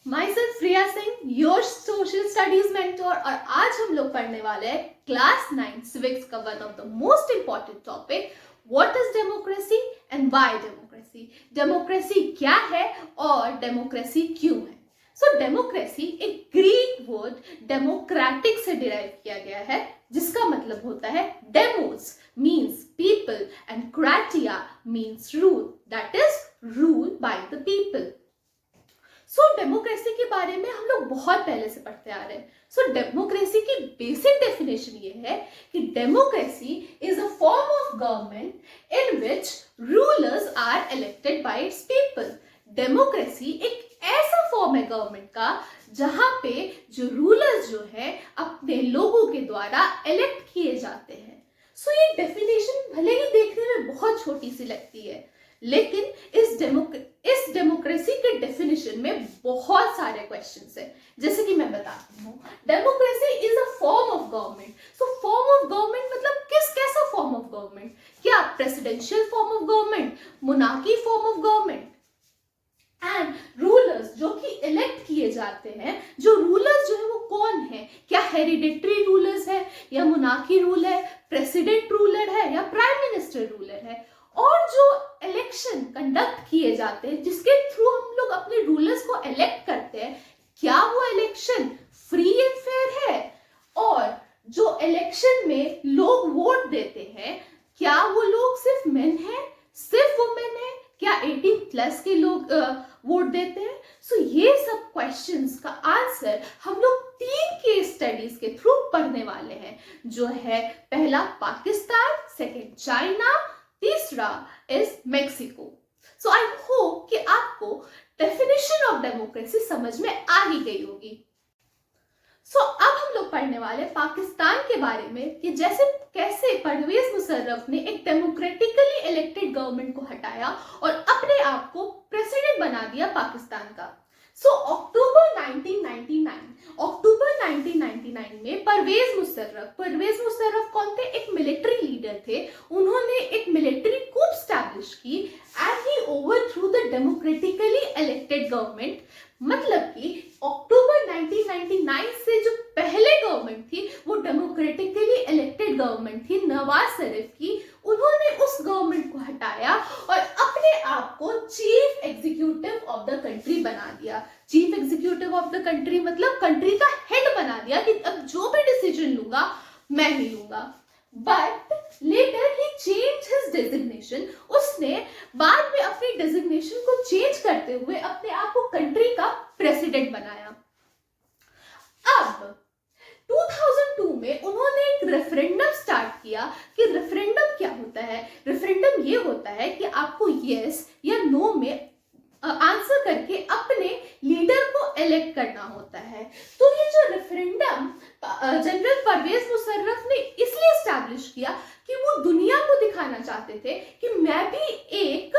My self Priya Singh, your social studies mentor, और आज हम लोग पढ़ने वाले हैं क्लास 9 सिविक्स का one of the most important topic, what is democracy and why democracy. Democracy क्या है और डेमोक्रेसी क्यों है। सो डेमोक्रेसी एक ग्रीक वर्ड डेमोक्रेटिक से डिराइव किया गया है, जिसका मतलब होता है demos means people and kratia means rule, that is rule by the people. So democracy के बारे में हम लोग बहुत पहले से पढ़ते आ रहे हैं। सो डेमोक्रेसी की बेसिक डेफिनेशन ये है कि democracy is a form of government in which rulers are elected by its people. Democracy एक ऐसा फॉर्म है गवर्नमेंट का जहां पे जो रूलर्स जो है अपने लोगों के द्वारा इलेक्ट किए जाते हैं। सो ये डेफिनेशन भले ही देखने में बहुत छोटी सी लगती है, लेकिन इस डेमोक्रेसी के डेफिनेशन में बहुत सारे क्वेश्चंस हैं। जैसे कि मैं बताती हूँ, democracy is a form of government. So form of government मतलब कैसा फॉर्म ऑफ गवर्नमेंट? क्या presidential form of government, monarchy form of government, and rulers जो कि इलेक्ट किए जाते हैं। जो रूलर्स जो है वो कौन है? क्या हेरिडिटरी रूलर्स है, या मोनार्की रूल है, प्रेसिडेंट रूलर है, या प्राइम मिनिस्टर रूलर है। और जो इलेक्शन कंडक्ट किए जाते हैं जिसके थ्रू हम लोग अपने रूलर्स को इलेक्ट करते हैं, क्या वो इलेक्शन फ्री एंड फेयर है? और जो इलेक्शन में लोग वोट देते हैं, क्या वो लोग सिर्फ मेन है, सिर्फ वुमेन है, क्या 18+ के लोग वोट देते हैं? सो ये सब क्वेश्चंस का आंसर हम लोग 3 केस स्टडीज के थ्रू पढ़ने वाले हैं, जो है पहला पाकिस्तान, सेकंड चाइना, तीसरा is Mexico. So I hope कि आपको डेफिनेशन ऑफ डेमोक्रेसी समझ में आ ही गई होगी। सो अब हम लोग पढ़ने वाले पाकिस्तान के बारे में कि कैसे परवेज मुशर्रफ ने एक डेमोक्रेटिकली इलेक्टेड गवर्नमेंट को हटाया और अपने आप को प्रेसिडेंट बना दिया पाकिस्तान का। सो अक्टूबर 1999 में परवेज मुशर्रफ कौन थे? एक मिलिट्री लीडर थे। उन्होंने एक मिलिट्री कूप स्टैब्लिश की and he overthrow the democratically elected government. मतलब कि अक्टूबर 1999 से जो पहले गवर्नमेंट थी वो डेमोक्रेटिकली इलेक्टेड गवर्नमेंट थी नवाज शरीफ की। उन्होंने उस गवर्नमेंट को हटाया और अपने आप को chief executive of the country बना दिया। Chief executive of the country मतलब कंट्री का हेड बना दिया कि अब जो भी डिसीजन लूंगा मैं ही लूंगा। But later he change his designation. उसने बाद में अपनी डेजिग्नेशन को चेंज करते हुए अपने आप को कंट्री का प्रेसिडेंट बनाया। अब 2002 में उन्होंने एक रेफरेंडम स्टार्ट किया कि रेफरेंडम क्या होता है। रेफरेंडम ये होता है कि आपको यस या नो में आंसर करके अपने लीडर को इलेक्ट करना होता है। तो ये जो रेफरेंडम जनरल परवेज मुशर्रफ ने इसलिए एस्टैब्लिश किया कि वो दुनिया को दिखाना चाहते थे कि मैं भी एक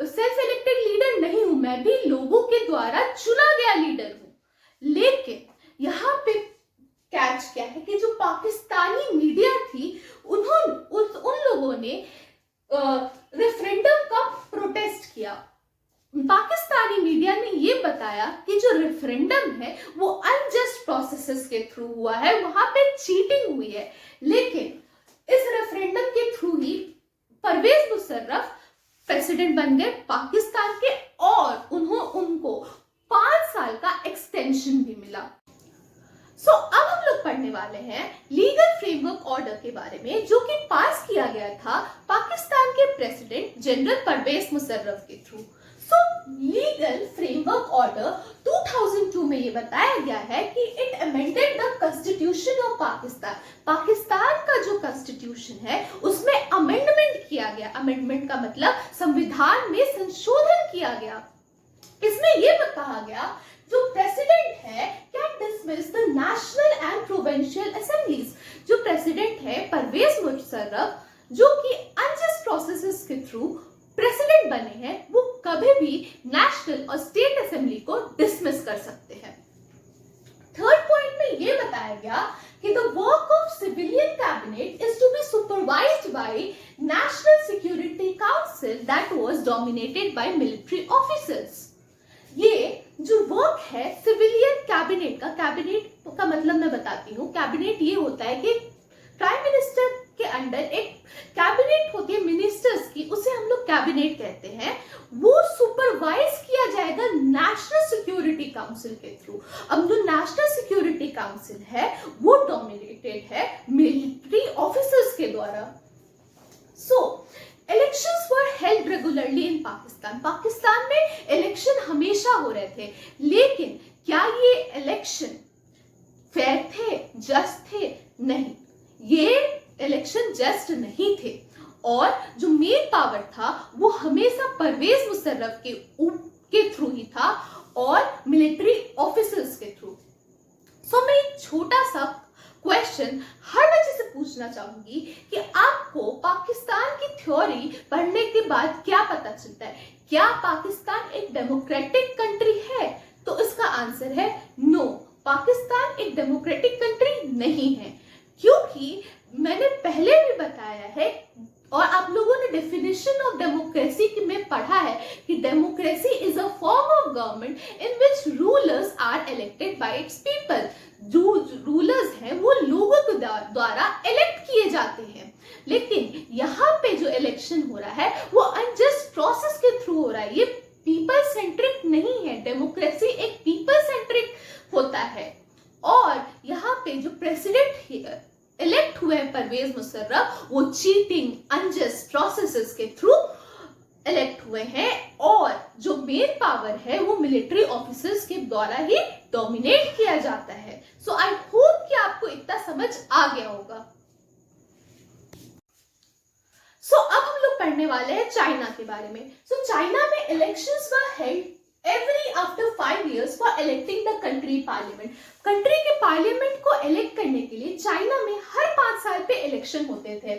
सेल्फ इलेक्टेड लीडर नहीं हूं, मैं भी लोगों के द्वारा चुना गया लीडर हूं। लेकिन यहाँ पे कैच क्या है कि जो पाकिस्तानी मीडिया थी उन लोगों ने रेफरेंडम का प्रोटेस्ट किया। पाकिस्तानी मीडिया ने ये बताया कि जो रेफरेंडम है वो अनजस्ट प्रोसेसेस के थ्रू हुआ है, वहां पे चीटिंग हुई है। लेकिन इस रेफरेंडम के थ्रू ही परवेज मुशर्रफ प्रेसिडेंट बन गए पाकिस्तान के, और उनको 5 साल का एक्सटेंशन भी मिला। सो अब हम लोग पढ़ने वाले हैं लीगल फ्रेमवर्क ऑर्डर के बारे में, जो कि पास किया गया था पाकिस्तान के प्रेसिडेंट जनरल परवेज मुशर्रफ के थ्रू। सो लीगल फ्रेमवर्क ऑर्डर 2002 में ये बताया गया है कि it amended the constitution of Pakistan. Pakistan का जो कॉन्स्टिट्यूशन है उसमें अमेंडमेंट किया गया। अमेंडमेंट का मतलब संविधान में संशोधन किया गया। इसमें ये कहा गया जो प्रेसिडेंट है can dismiss the national and provincial assemblies. जो प्रेसिडेंट है परवेज मुशर्रफ, जो कि अनजस्ट प्रोसेसेस के थ्रू प्रेसिडेंट बने हैं, वो कभी भी नेशनल और स्टेट असेंबली को डिसमिस कर सकते हैं। थर्ड पॉइंट में ये बताया गया कि the work of civilian cabinet is to be supervised by national security council that was dominated by military officers. ये जो वर्क है कैबिनेट का मतलब मैं बताती हूँ। कैबिनेट ये होता है कि प्राइम मिनिस्टर के अंडर एक कैबिनेट होती है मिनिस्टर्स की, उसे हम लोग कैबिनेट कहते हैं। वो सुपरवाइज किया जाएगा नेशनल सिक्योरिटी काउंसिल के थ्रू। अब जो नेशनल सिक्योरिटी काउंसिल है वो डोमिनेटेड है मिलिट्री ऑफिसर्स के द्वारा। So elections were held regularly in Pakistan. Pakistan में इलेक्शन हमेशा हो रहे थे, लेकिन क्या ये इलेक्शन फेयर थे, जस्ट थे? नहीं, ये इलेक्शन जस्ट नहीं थे। और जो मेन पावर था वो हमेशा परवेज मुशर्रफ के थ्रू ही था और मिलिट्री ऑफिसर्स के थ्रू। सो मैं एक छोटा सा क्वेश्चन हर बच्चे से पूछना चाहूंगी कि आपको पाकिस्तान की थ्योरी पढ़ने के बाद क्या पता चलता है? क्या पाकिस्तान एक डेमोक्रेटिक कंट्री है? तो इसका आंसर है नो, पाकिस्तान एक डेमोक्रेटिक कंट्री नहीं है। क्योंकि मैंने पहले भी बताया है और आप लोगों ने डेफिनेशन ऑफ डेमोक्रेसी में पढ़ा है कि democracy is a form of government in which rulers are elected by its people. जो रूलर्स हैं वो लोगों के द्वारा इलेक्ट किए जाते हैं। लेकिन यहाँ पे जो इलेक्शन हो रहा है वो अनजस्ट प्रोसेस के थ्रू हो रहा है। ये पीपल सेंट्रिक नहीं है। डेमोक्रेसी एक पीपल सेंट्रिक होता है। और यहाँ पे जो प्रेसिडेंट इलेक्ट हुए हैं परवेज मुशर्रफ, वो चीटिंग अनजस्ट प्रोसेसेस के थ्रू इलेक्ट हुए हैं और जो मेन पावर है वो मिलिट्री ऑफिसर्स के द्वारा ही डोमिनेट किया जाता है। सो आई होप कि आपको इतना समझ आ गया होगा। सो अब हम लोग पढ़ने वाले हैं चाइना के बारे में। सो चाइना में elections were held every after 5 years for electing the country parliament। Country के पार्लियामेंट को इलेक्ट करने के लिए चाइना में हर 5 साल पे इलेक्शन होते थे।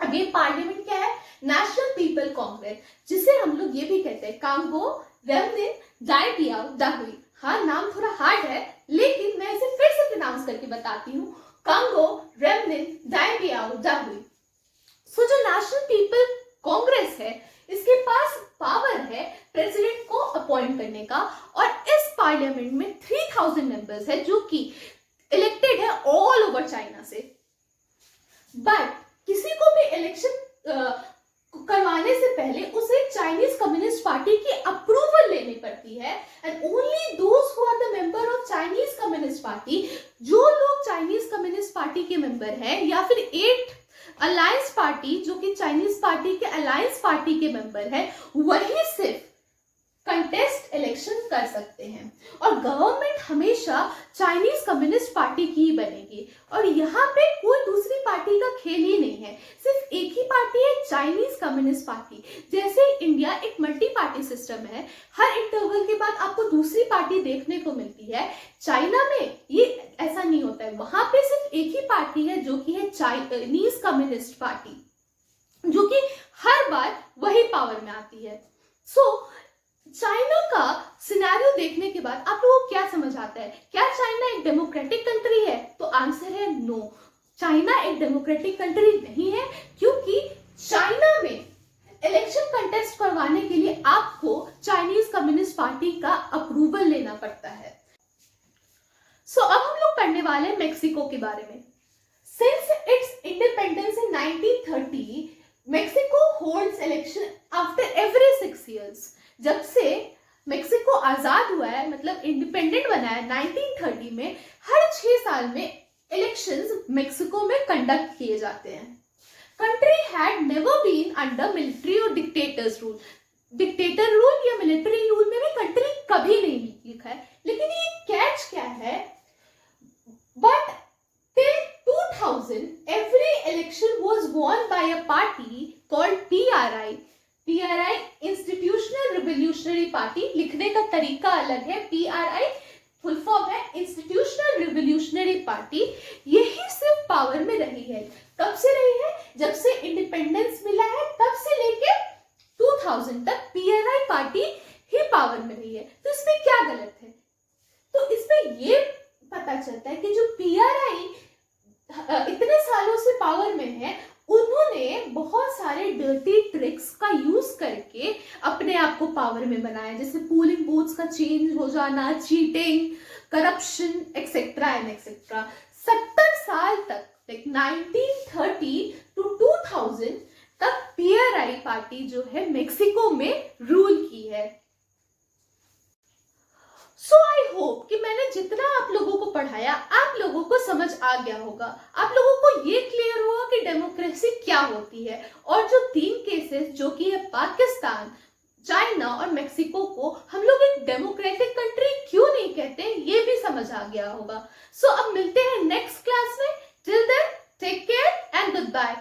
अब ये पार्लियामेंट क्या है? नेशनल पीपल कांग्रेस, जिसे हम लोग ये भी कहते हैं कांगो रेमनिन दाइबियाओ दाहुई। हाँ, नाम थोड़ा हार्ड है लेकिन मैं इसे फिर से प्रोनाउंस करके बताती हूँ, कांगो रेमनिन दाइबियाओ दाहुई। सो जो नेशनल पीपल कांग्रेस है इसके पास पावर है प्रेसिडेंट को अपॉइंट करने का और इस पार्लियामेंट में 3000 मेंबर्स है जो कि इलेक्टेड है ऑल ओवर चाइना से। बट किसी को भी इलेक्शन करवाने से पहले उसे चाइनीज कम्युनिस्ट पार्टी की अप्रूवल लेनी पड़ती है and only those who are the member of Chinese communist party, जो लोग चाइनीज कम्युनिस्ट पार्टी के मेंबर हैं या फिर 8 अलायंस पार्टी जो कि चाइनीज पार्टी के अलायंस पार्टी के मेंबर है, वही सिर्फ कंटेस्ट इलेक्शन कर सकते हैं। और गवर्नमेंट हमेशा चाइनीज कम्युनिस्ट पार्टी की ही बनेगी और यहाँ पे कोई दूसरी पार्टी का खेल ही नहीं है, सिर्फ एक ही पार्टी है, चाइनीज कम्युनिस्ट पार्टी। जैसे इंडिया एक मल्टी पार्टी सिस्टम है, हर इंटरवल के बाद आपको दूसरी पार्टी देखने को मिलती है। चाइना में ये ऐसा नहीं होता है, वहां पे सिर्फ एक ही पार्टी है जो कि है चाइनीज कम्युनिस्ट पार्टी, जो कि हर बार वही पावर में आती है। सो चाइना का सिनेरियो देखने के बाद आप लोगों को क्या समझ आता है? क्या चाइना एक डेमोक्रेटिक कंट्री है? तो आंसर है नो, चाइना एक डेमोक्रेटिक कंट्री नहीं है, क्योंकि चाइना में इलेक्शन कंटेस्ट करवाने के लिए आपको चाइनीज कम्युनिस्ट पार्टी का अप्रूवल लेना पड़ता है। सो अब हम लोग पढ़ने वाले हैं मेक्सिको के बारे में। Since it's independence in 1930 Mexico holds election after every 6 years। जब से मेक्सिको आजाद हुआ है, मतलब इंडिपेंडेंट बना है 1930 में, हर 6 साल में इलेक्शंस मेक्सिको में कंडक्ट किए जाते हैं। Country had never been under military और डिक्टेटर्स रूल। डिक्टेटर रूल या मिलिट्री रूल में भी कंट्री कभी नहीं लिखा है, लेकिन ये कैच क्या है? But till 2000 every election was won by a party called PRI। PRI institutional revolutionary party, लिखने का तरीका अलग है। PRI फुल फॉर्म है इंस्टीट्यूशनल रिवोल्यूशनरी पार्टी। यही सिर्फ पावर में रही है। कब से रही है? जब से इंडिपेंडेंस मिला है तब से लेके 2000 तक PRI पार्टी ही पावर में रही है। तो इसमें क्या गलत है? तो इसमें ये पता चलता है कि जो PRI इतने सालों से पावर में है, उन्होंने ने बहुत सारे डर्टी ट्रिक्स का यूज करके अपने आप को पावर में बनाया, जैसे पोलिंग बूथ्स का चेंज हो जाना, cheating, corruption, etcetera and etcetera. 70 साल तक, लाइक 1930 टू 2000 तक PRI पार्टी जो है मेक्सिको में रूल की है। सो आई होप कि मैंने जितना आप लोगों को पढ़ाया आप लोगों को समझ आ गया होगा, आप लोगों को ये क्लियर हुआ कि डेमोक्रेसी क्या होती है, और जो 3 केसेस जो कि है पाकिस्तान, चाइना और मेक्सिको को हम लोग एक डेमोक्रेटिक कंट्री क्यों नहीं कहते, ये भी समझ आ गया होगा। सो अब मिलते हैं नेक्स्ट क्लास में। Till then take care and good bye.